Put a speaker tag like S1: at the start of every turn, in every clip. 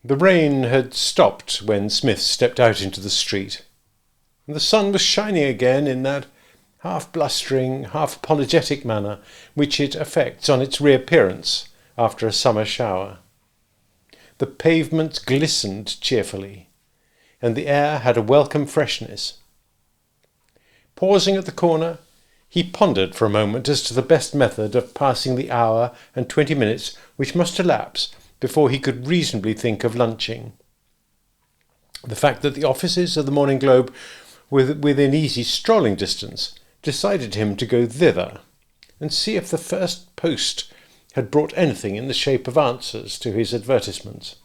S1: The rain had stopped when Psmith stepped out into the street, and the sun was shining again in that half-blustering, half-apologetic manner which it affects on its reappearance after a summer shower. The pavements glistened cheerfully, and the air had a welcome freshness. Pausing at the corner, he pondered for a moment as to the best method of passing the hour and 20 minutes which must elapse before he could reasonably think of lunching. The fact that the offices of the Morning Globe were within easy strolling distance decided him to go thither and see if the first post had brought anything in the shape of answers to his advertisements.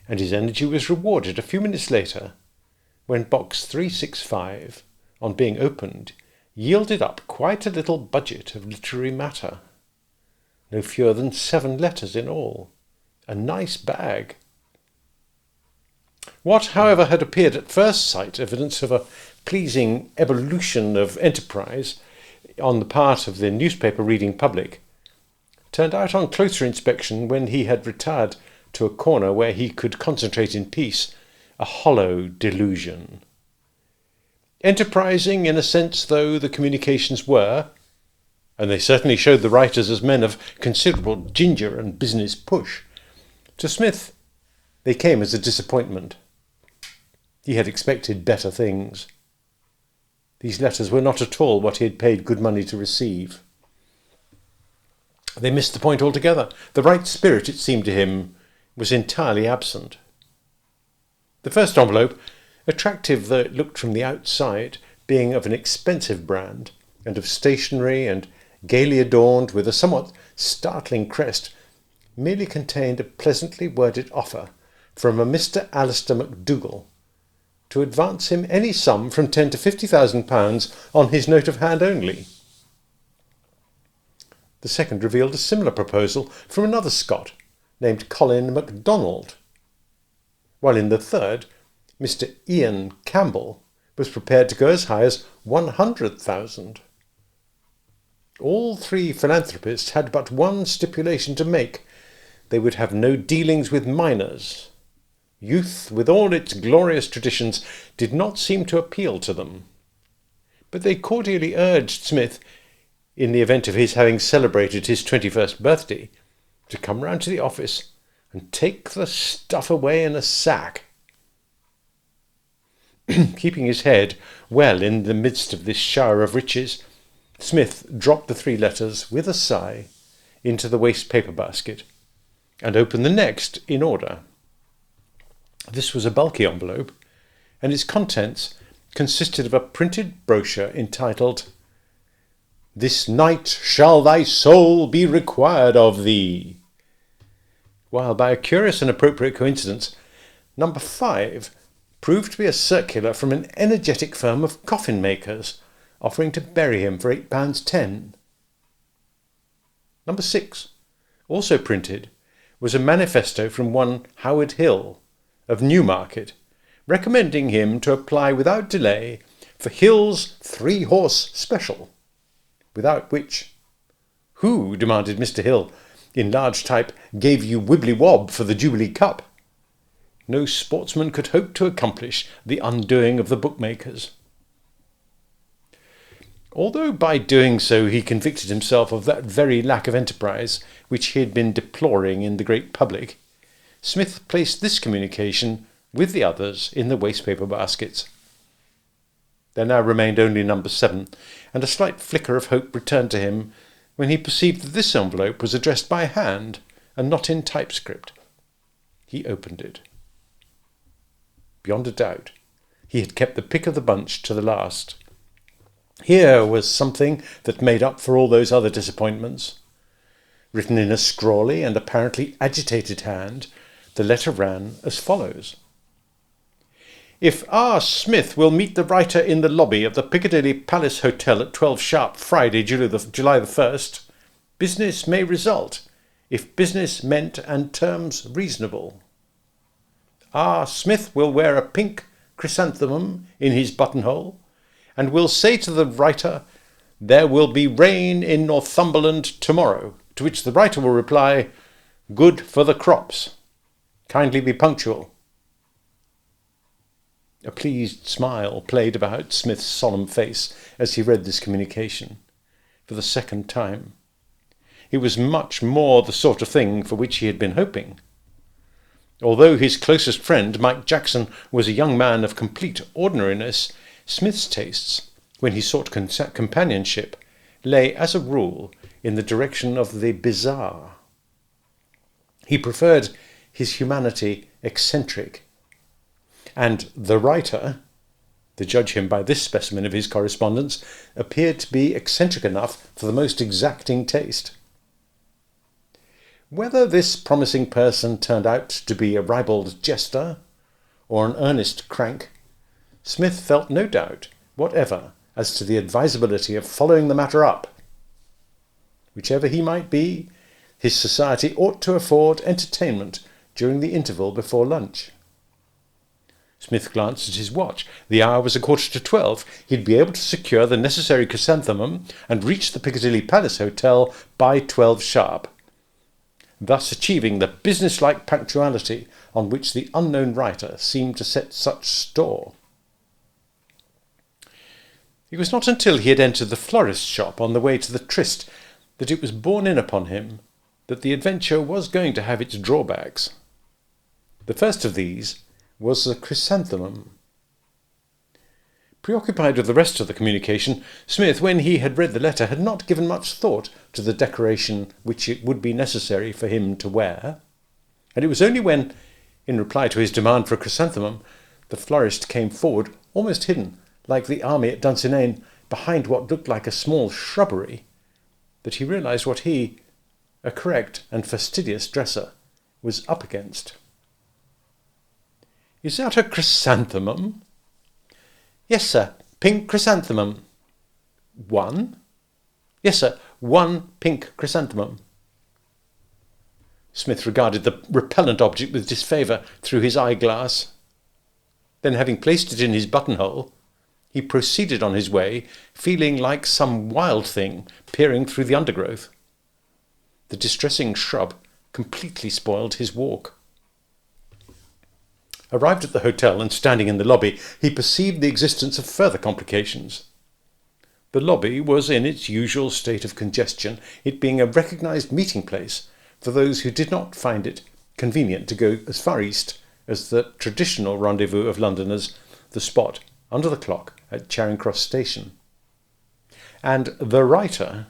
S1: And his energy was rewarded a few minutes later when box 365, on being opened, yielded up quite a little budget of literary matter. No fewer than 7 letters in all. A nice bag. What, however, had appeared at first sight evidence of a pleasing evolution of enterprise on the part of the newspaper-reading public turned out on closer inspection, when he had retired to a corner where he could concentrate in peace, a hollow delusion. Enterprising in a sense though the communications were, and they certainly showed the writers as men of considerable ginger and business push, to Psmith they came as a disappointment. He had expected better things. These letters were not at all what he had paid good money to receive. They missed the point altogether. The right spirit, it seemed to him, was entirely absent. The first envelope, attractive though it looked from the outside, being of an expensive brand, and of stationery, and gaily adorned with a somewhat startling crest, merely contained a pleasantly worded offer from a Mr. Alistair MacDougall to advance him any sum from £10,000 to £50,000 on his note of hand only. The second revealed a similar proposal from another Scot named Colin MacDonald, while in the third, Mr. Ian Campbell was prepared to go as high as £100,000. All 3 philanthropists had but one stipulation to make. They would have no dealings with minors. Youth, with all its glorious traditions, did not seem to appeal to them. But they cordially urged Psmith, in the event of his having celebrated his 21st birthday, to come round to the office and take the stuff away in a sack. Keeping his head well in the midst of this shower of riches, Psmith dropped the 3 letters with a sigh into the waste paper basket and opened the next in order. This was a bulky envelope, and its contents consisted of a printed brochure entitled "This night shall thy soul be required of thee," while by a curious and appropriate coincidence, number 5 proved to be a circular from an energetic firm of coffin makers offering to bury him for £8.10. Number 6, also printed, was a manifesto from one Howard Hill of Newmarket, recommending him to apply without delay for Hill's 3-horse special, without which, "Who," demanded Mr. Hill, in large type, "gave you Wibbly-Wobb for the Jubilee Cup?" No sportsman could hope to accomplish the undoing of the bookmakers. Although by doing so he convicted himself of that very lack of enterprise which he had been deploring in the great public, Psmith placed this communication with the others in the waste-paper baskets. There now remained only number 7, and a slight flicker of hope returned to him when he perceived that this envelope was addressed by hand and not in typescript. He opened it. Beyond a doubt, he had kept the pick of the bunch to the last. Here was something that made up for all those other disappointments. Written in a scrawly and apparently agitated hand, the letter ran as follows: "If R. Smith will meet the writer in the lobby of the Piccadilly Palace Hotel at 12 sharp Friday, July the 1st, business may result, if business meant and terms reasonable. R. Smith will wear a pink chrysanthemum in his buttonhole, and will say to the writer, 'There will be rain in Northumberland tomorrow,' to which the writer will reply, 'Good for the crops.' Kindly be punctual." A pleased smile played about Smith's solemn face as he read this communication for the second time. It was much more the sort of thing for which he had been hoping. Although his closest friend, Mike Jackson, was a young man of complete ordinariness, Smith's tastes, when he sought companionship, lay, as a rule, in the direction of the bizarre. He preferred his humanity eccentric, and the writer, to judge him by this specimen of his correspondence, appeared to be eccentric enough for the most exacting taste. Whether this promising person turned out to be a ribald jester or an earnest crank, Smith felt no doubt whatever as to the advisability of following the matter up. Whichever he might be, his society ought to afford entertainment during the interval before lunch. Smith glanced at his watch. The hour was 11:45. He'd be able to secure the necessary chrysanthemum and reach the Piccadilly Palace Hotel by 12 sharp, thus achieving the business-like punctuality on which the unknown writer seemed to set such store. It was not until he had entered the florist's shop on the way to the tryst that it was borne in upon him that the adventure was going to have its drawbacks. The first of these was the chrysanthemum. Preoccupied with the rest of the communication, Smith, when he had read the letter, had not given much thought to the decoration which it would be necessary for him to wear, and it was only when, in reply to his demand for a chrysanthemum, the florist came forward, almost hidden, like the army at Dunsinane, behind what looked like a small shrubbery, that he realized what he, a correct and fastidious dresser, was up against. "Is that a chrysanthemum?" "Yes, sir, pink chrysanthemum." "One?" "Yes, sir, one pink chrysanthemum." Smith regarded the repellent object with disfavour through his eyeglass. Then, having placed it in his buttonhole, he proceeded on his way, feeling like some wild thing peering through the undergrowth. The distressing shrub completely spoiled his walk. Arrived at the hotel and standing in the lobby, he perceived the existence of further complications. The lobby was in its usual state of congestion, it being a recognised meeting place for those who did not find it convenient to go as far east as the traditional rendezvous of Londoners, the spot under the clock at Charing Cross Station. And the writer,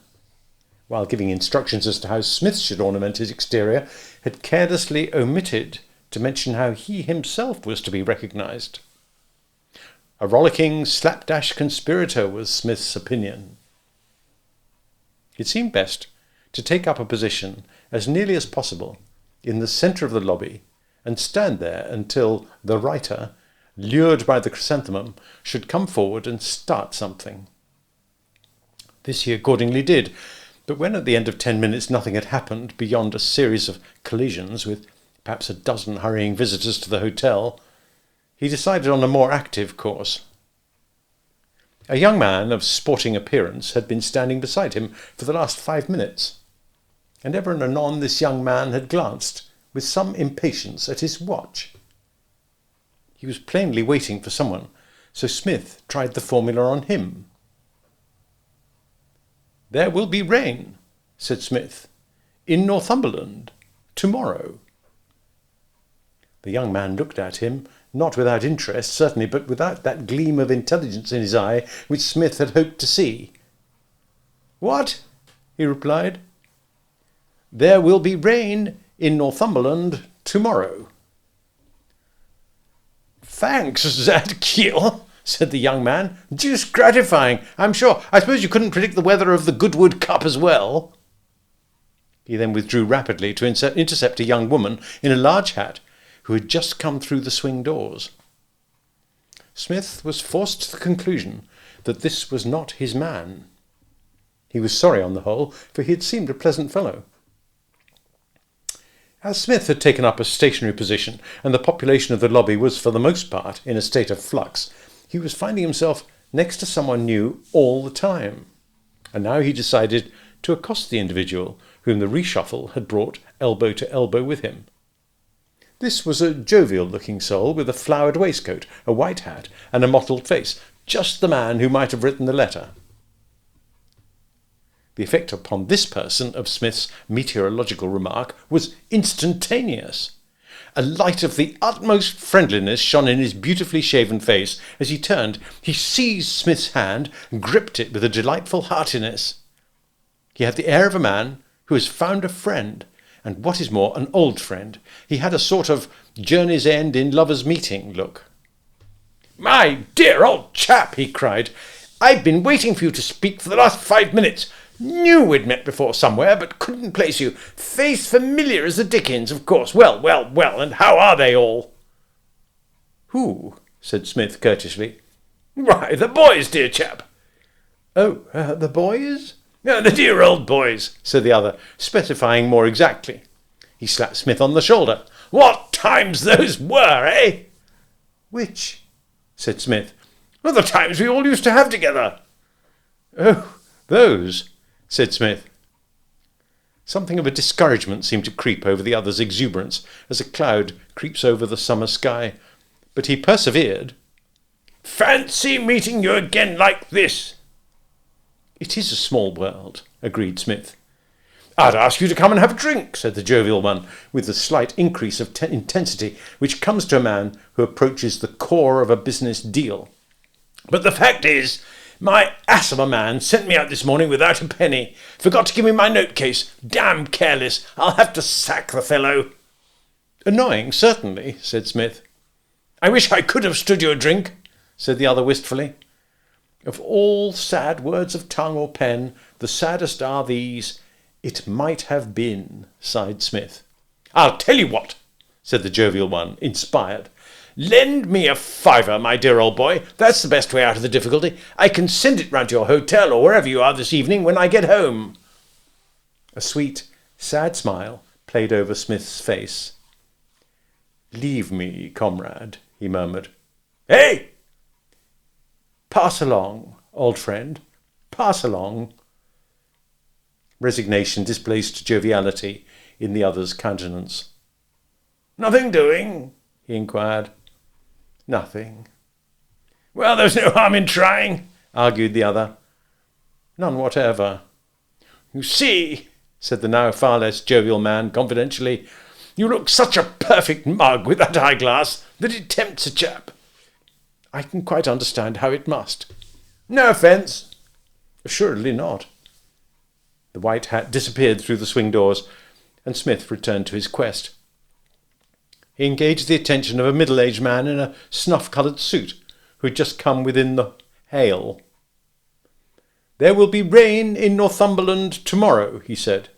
S1: while giving instructions as to how Smith should ornament his exterior, had carelessly omitted to mention how he himself was to be recognised. A rollicking, slapdash conspirator was Smith's opinion. It seemed best to take up a position as nearly as possible in the centre of the lobby and stand there until the writer, lured by the chrysanthemum, should come forward and start something. This he accordingly did, but when at the end of 10 minutes nothing had happened beyond a series of collisions with perhaps a dozen hurrying visitors to the hotel, he decided on a more active course. A young man of sporting appearance had been standing beside him for the last 5 minutes, and ever and anon this young man had glanced with some impatience at his watch. He was plainly waiting for someone, so Smith tried the formula on him. "There will be rain," said Smith, "in Northumberland tomorrow." The young man looked at him, not without interest, certainly, but without that gleam of intelligence in his eye which Smith had hoped to see. "What?" he replied. "There will be rain in Northumberland tomorrow." "Thanks, Zadkiel," said the young man. "Deuced gratifying, I'm sure. I suppose you couldn't predict the weather of the Goodwood Cup as well?" He then withdrew rapidly to intercept a young woman in a large hat who had just come through the swing doors. Smith was forced to the conclusion that this was not his man. He was sorry on the whole, for he had seemed a pleasant fellow. As Smith had taken up a stationary position, and the population of the lobby was for the most part in a state of flux, he was finding himself next to someone new all the time, and now he decided to accost the individual whom the reshuffle had brought elbow to elbow with him. This was a jovial-looking soul with a flowered waistcoat, a white hat, and a mottled face, just the man who might have written the letter. The effect upon this person of Smith's meteorological remark was instantaneous. A light of the utmost friendliness shone in his beautifully shaven face. As he turned, he seized Smith's hand and gripped it with a delightful heartiness. He had the air of a man who has found a friend, and what is more, an old friend. He had a sort of journey's end in lovers' meeting look. "My dear old chap," he cried, "I've been waiting for you to speak for the last 5 minutes. Knew we'd met before somewhere, but couldn't place you. Face familiar as the dickens, of course. Well, and how are they all?" "Who?" said Smith courteously. "Why, the boys, dear chap." "Oh, the boys?" "The dear old boys," said the other, specifying more exactly. He slapped Smith on the shoulder. "What times those were, eh?" "Which?" said Smith. "Well, the times we all used to have together." "Oh, those," said Smith. Something of a discouragement seemed to creep over the other's exuberance, as a cloud creeps over the summer sky. But he persevered. "Fancy meeting you again like this." "It is a small world," agreed Smith. "I'd ask you to come and have a drink," said the jovial one, with the slight increase of intensity which comes to a man who approaches the core of a business deal. "But the fact is, my ass of a man sent me out this morning without a penny. Forgot to give me my note-case. Damn careless. I'll have to sack the fellow." "Annoying, certainly," said Smith. "I wish I could have stood you a drink," said the other wistfully. "Of all sad words of tongue or pen, the saddest are these, 'It might have been,'" sighed Smith. "I'll tell you what," said the jovial one, inspired. "Lend me a fiver, my dear old boy. That's the best way out of the difficulty. I can send it round to your hotel or wherever you are this evening when I get home." A sweet, sad smile played over Smith's face. "Leave me, comrade," he murmured. "Hey!" "Pass along, old friend. Pass along." Resignation displaced joviality in the other's countenance. "Nothing doing?" he inquired. "Nothing." "Well, there's no harm in trying," argued the other. "None whatever." "You see," said the now far less jovial man confidentially, "you look such a perfect mug with that eyeglass that it tempts a chap." "I can quite understand how it must." "No offence." "Assuredly not." The white hat disappeared through the swing doors, and Smith returned to his quest. He engaged the attention of a middle-aged man in a snuff-coloured suit, who had just come within the hail. "There will be rain in Northumberland tomorrow," he said.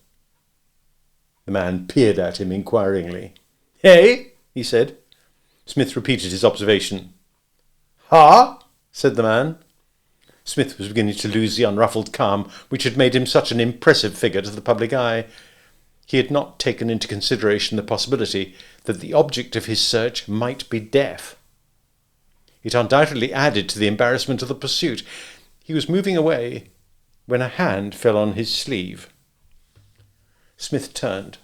S1: The man peered at him inquiringly. "Hey?" he said. Smith repeated his observation. "Ha?" said the man. Smith was beginning to lose the unruffled calm which had made him such an impressive figure to the public eye. He had not taken into consideration the possibility that the object of his search might be deaf. It undoubtedly added to the embarrassment of the pursuit. He was moving away when a hand fell on his sleeve. Smith turned.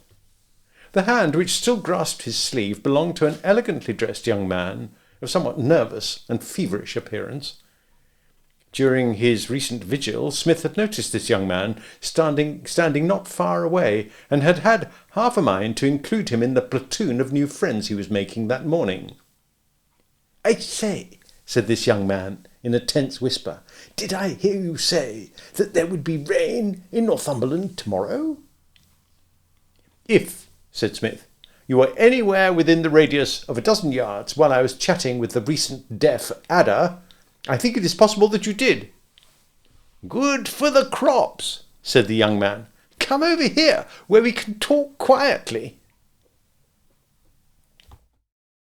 S1: The hand which still grasped his sleeve belonged to an elegantly dressed young man of somewhat nervous and feverish appearance. During his recent vigil, Smith had noticed this young man standing not far away, and had had half a mind to include him in the platoon of new friends he was making that morning. "I say," said this young man in a tense whisper, "did I hear you say that there would be rain in Northumberland tomorrow?" "If," said Smith, "you were anywhere within the radius of 12 yards while I was chatting with the recent deaf adder, I think it is possible that you did." "Good for the crops," said the young man. "Come over here, where we can talk quietly."